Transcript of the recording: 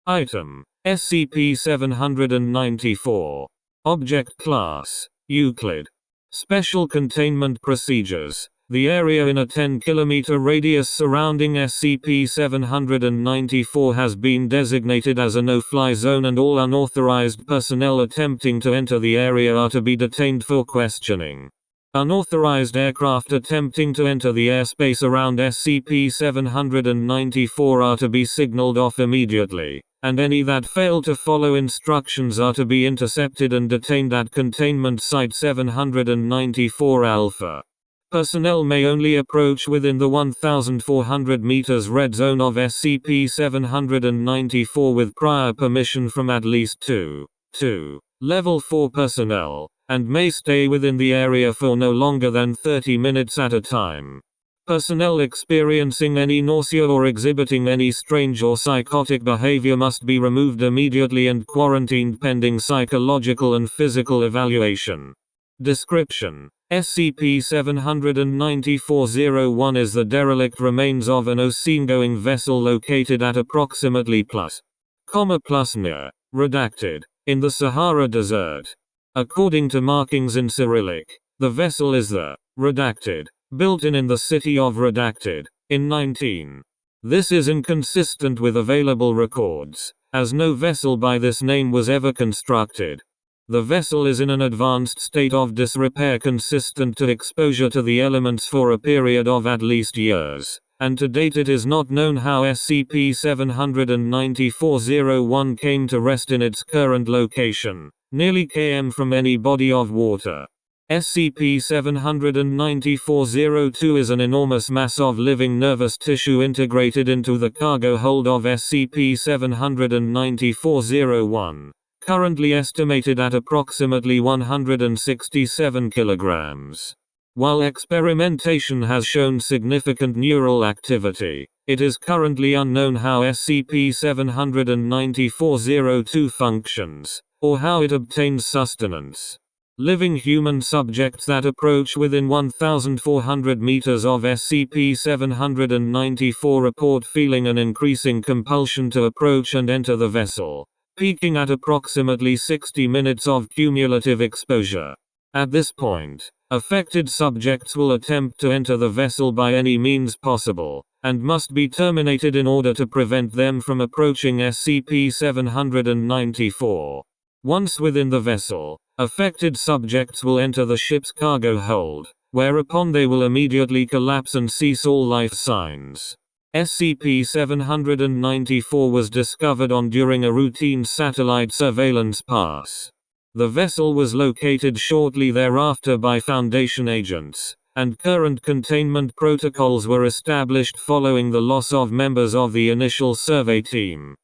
Item: SCP-794. Object Class: Euclid. Special Containment Procedures: the area in a 10-kilometer radius surrounding SCP-794 has been designated as a no-fly zone, and all unauthorized personnel attempting to enter the area are to be detained for questioning. Unauthorized aircraft attempting to enter the airspace around SCP-794 are to be signaled off immediately, and any that fail to follow instructions are to be intercepted and detained at Containment Site 794 Alpha. Personnel may only approach within the 1,400 meters red zone of SCP-794 with prior permission from at least 2 Level 4 personnel, and may stay within the area for no longer than 30 minutes at a time. Personnel experiencing any nausea or exhibiting any strange or psychotic behavior must be removed immediately and quarantined pending psychological and physical evaluation. Description: SCP-794-01 is the derelict remains of an ocean-going vessel located at approximately +, near, redacted, in the Sahara Desert. According to markings in Cyrillic, the vessel is the redacted built in the city of Redacted, in 19. This is inconsistent with available records, as no vessel by this name was ever constructed. The vessel is in an advanced state of disrepair consistent to exposure to the elements for a period of at least years, and to date it is not known how SCP-794-01 came to rest in its current location, nearly km from any body of water. SCP-794-02 is an enormous mass of living nervous tissue integrated into the cargo hold of SCP-794-01, currently estimated at approximately 167 kilograms. While experimentation has shown significant neural activity, it is currently unknown how SCP-794-02 functions, or how it obtains sustenance. Living human subjects that approach within 1,400 meters of SCP-794 report feeling an increasing compulsion to approach and enter the vessel, peaking at approximately 60 minutes of cumulative exposure. At this point, affected subjects will attempt to enter the vessel by any means possible, and must be terminated in order to prevent them from approaching SCP-794. Once within the vessel, affected subjects will enter the ship's cargo hold, whereupon they will immediately collapse and cease all life signs. SCP-794 was discovered on during a routine satellite surveillance pass. The vessel was located shortly thereafter by Foundation agents, and current containment protocols were established following the loss of members of the initial survey team.